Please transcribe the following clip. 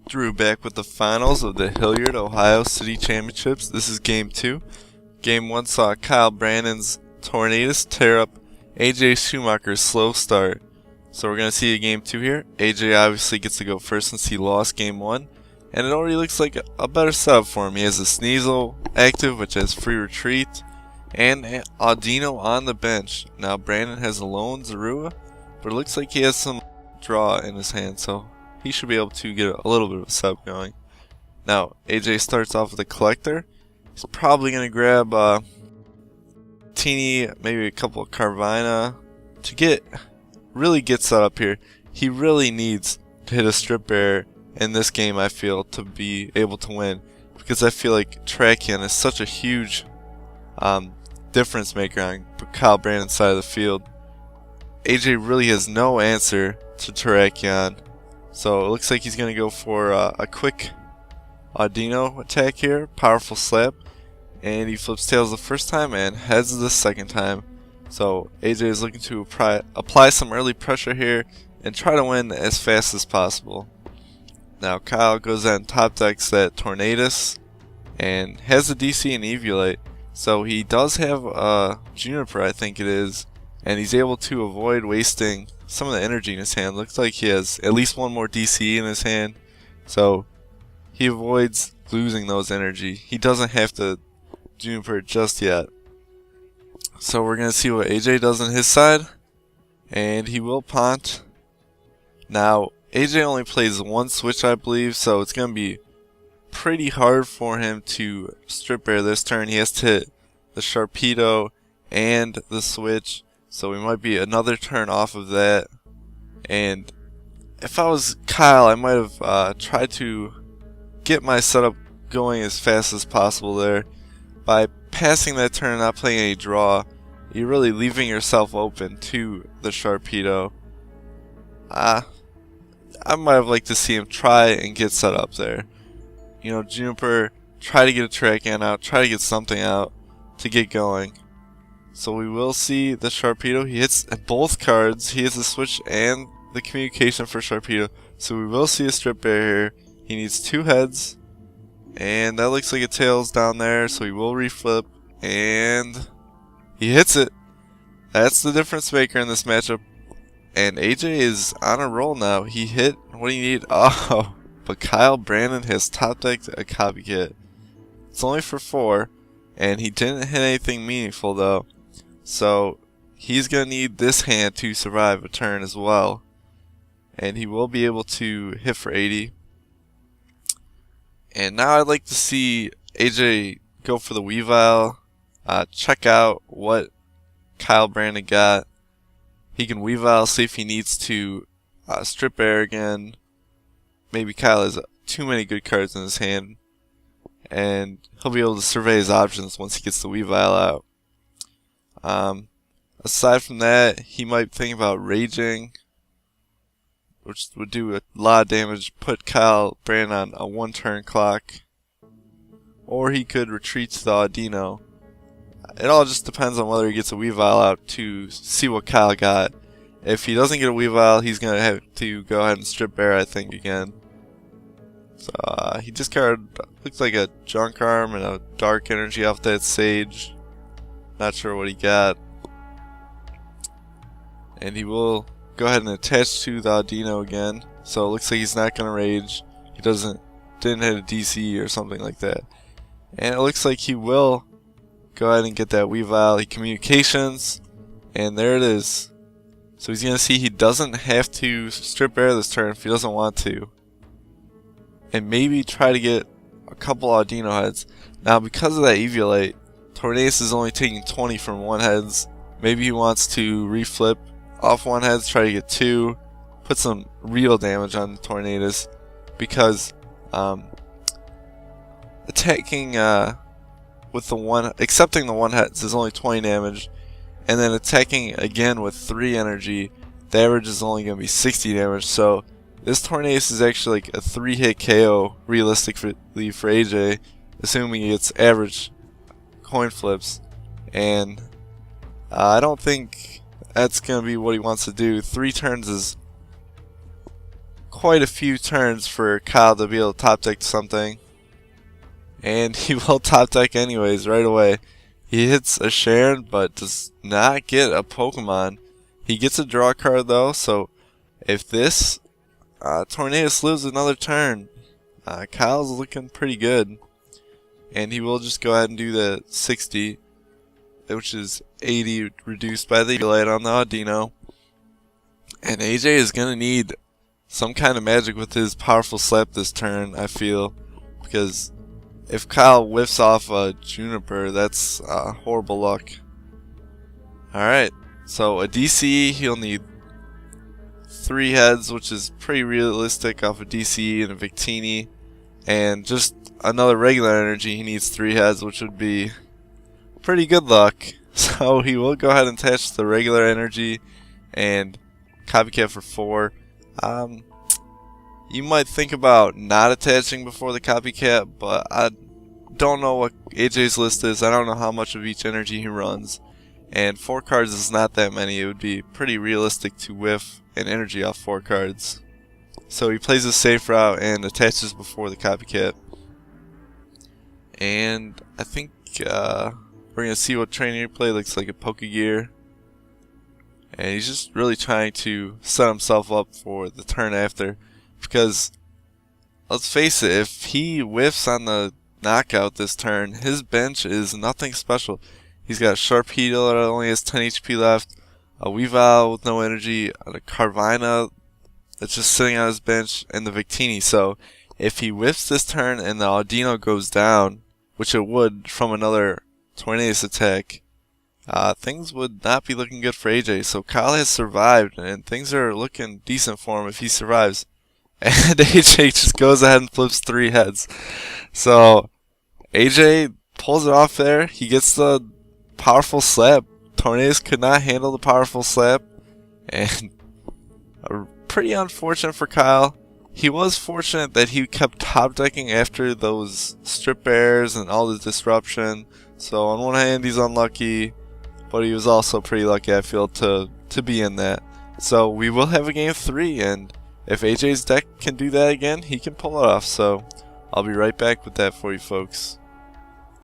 Drew back with the finals of the Hilliard, Ohio City Championships. This is Game 2. Game 1 saw Kyle Brandon's Tornadus tear up AJ Schumacher's slow start. So we're going to see a Game 2 here. AJ obviously gets to go first since he lost Game 1. And it already looks like a better setup for him. He has a Sneasel active, which has free retreat, and Audino on the bench. Now Brandon has a lone Zorua, but it looks like he has some draw in his hand, so he should be able to get a little bit of a setup going. Now AJ starts off with a collector. He's probably going to grab Victini, maybe a couple of Carvina to really get set up here. He really needs to hit a strip bear in this game, I feel, to be able to win, because I feel like Terrakion is such a huge difference maker on Kyle Brandon's side of the field. AJ really has no answer to Terrakion, so it looks like he's going to go for a quick Audino attack here, powerful slap, and he flips tails the first time and heads the second time. So AJ is looking to apply some early pressure here and try to win as fast as possible. Now Kyle goes out and top decks that Tornadus and has the DC and Weavile, so he does have a Juniper, I think it is, and he's able to avoid wasting some of the energy in his hand. Looks like he has at least one more DC in his hand, so he avoids losing those energy. He doesn't have to Juniper just yet. So we're going to see what AJ does on his side, and he will punt. Now AJ only plays one switch, I believe, so it's going to be pretty hard for him to strip bear this turn. He has to hit the Sharpedo and the switch, so we might be another turn off of that. And if I was Kyle, I might have tried to get my setup going as fast as possible there. By passing that turn and not playing any draw, you're really leaving yourself open to the Sharpedo. I might have liked to see him try and get set up there. You know, Juniper, try to get a Terrakion out, try to get something out to get going. So we will see the Sharpedo. He hits both cards. He hits the switch and the communication for Sharpedo. So we will see a strip bear here. He needs 2 heads. And that looks like a tails down there, so he will reflip. And he hits it. That's the difference maker in this matchup. And AJ is on a roll now. He hit what he needed. Oh, but Kyle Brandon has top decked a copycat. It's only for 4, and he didn't hit anything meaningful though. So he's going to need this hand to survive a turn as well. And he will be able to hit for 80. And now I'd like to see AJ go for the Weavile. Check out what Kyle Brandon got. He can Weavile, see if he needs to strip bear again. Maybe Kyle has too many good cards in his hand, and he'll be able to survey his options once he gets the Weavile out. Aside from that, he might think about raging, which would do a lot of damage, put Kyle Brandon on a 1-turn clock. Or he could retreat to the Audino. It all just depends on whether he gets a Weavile out to see what Kyle got. If he doesn't get a Weavile, he's going to have to go ahead and strip bear, I think, again. So he discarded, looks like a Junk Arm and a Dark Energy off that Sage. Not sure what he got. And he will go ahead and attach to the Audino again. So it looks like he's not going to rage. He didn't hit a DC or something like that. And it looks like he will go ahead and get that Weavile. He communications, and there it is. So he's going to see he doesn't have to strip bear this turn if he doesn't want to. And maybe try to get a couple Audino heads. Now because of that Weavile, Tornadus is only taking 20 from 1 heads. Maybe he wants to reflip off 1 heads, try to get 2, put some real damage on Tornadus, because attacking with the accepting the 1 heads is only 20 damage, and then attacking again with 3 energy, the average is only going to be 60 damage. So this Tornadus is actually like a 3-hit KO realistically for AJ, assuming he gets average coin flips, and I don't think that's going to be what he wants to do. 3 turns is quite a few turns for Kyle to be able to top deck something. And he will top deck anyways right away. He hits a Sharon but does not get a Pokemon. He gets a draw card though, so if this Tornadus lives another turn, Kyle's looking pretty good. And he will just go ahead and do the 60, which is 80 reduced by the light on the Audino. And AJ is going to need some kind of magic with his powerful slap this turn, I feel. Because if Kyle whiffs off a Juniper, that's horrible luck. Alright, so a DC, he'll need 3 heads, which is pretty realistic off a DC and a Victini. And just another regular energy, he needs 3 heads, which would be pretty good luck. So he will go ahead and attach the regular energy and copycat for 4. You might think about not attaching before the copycat, but I don't know what AJ's list is. I don't know how much of each energy he runs. And 4 cards is not that many. It would be pretty realistic to whiff an energy off 4 cards. So he plays a safe route and attaches before the copycat. And I think we're going to see what trainer he plays. Looks like a Pokegear. And he's just really trying to set himself up for the turn after. Because, let's face it, if he whiffs on the knockout this turn, his bench is nothing special. He's got a Sharpedo that only has 10 HP left, a Weavile with no energy, a Carvina that's just sitting on his bench, and the Victini. So, if he whiffs this turn and the Audino goes down, which it would from another Tornadus attack, things would not be looking good for AJ. So Kyle has survived, and things are looking decent for him if he survives. And AJ just goes ahead and flips 3 heads. So AJ pulls it off there. He gets the powerful slap. Tornadus could not handle the powerful slap. And pretty unfortunate for Kyle. He was fortunate that he kept top decking after those strip bears and all the disruption. So on one hand he's unlucky, but he was also pretty lucky, I feel, to be in that. So we will have a game 3, and if AJ's deck can do that again, he can pull it off. So I'll be right back with that for you folks.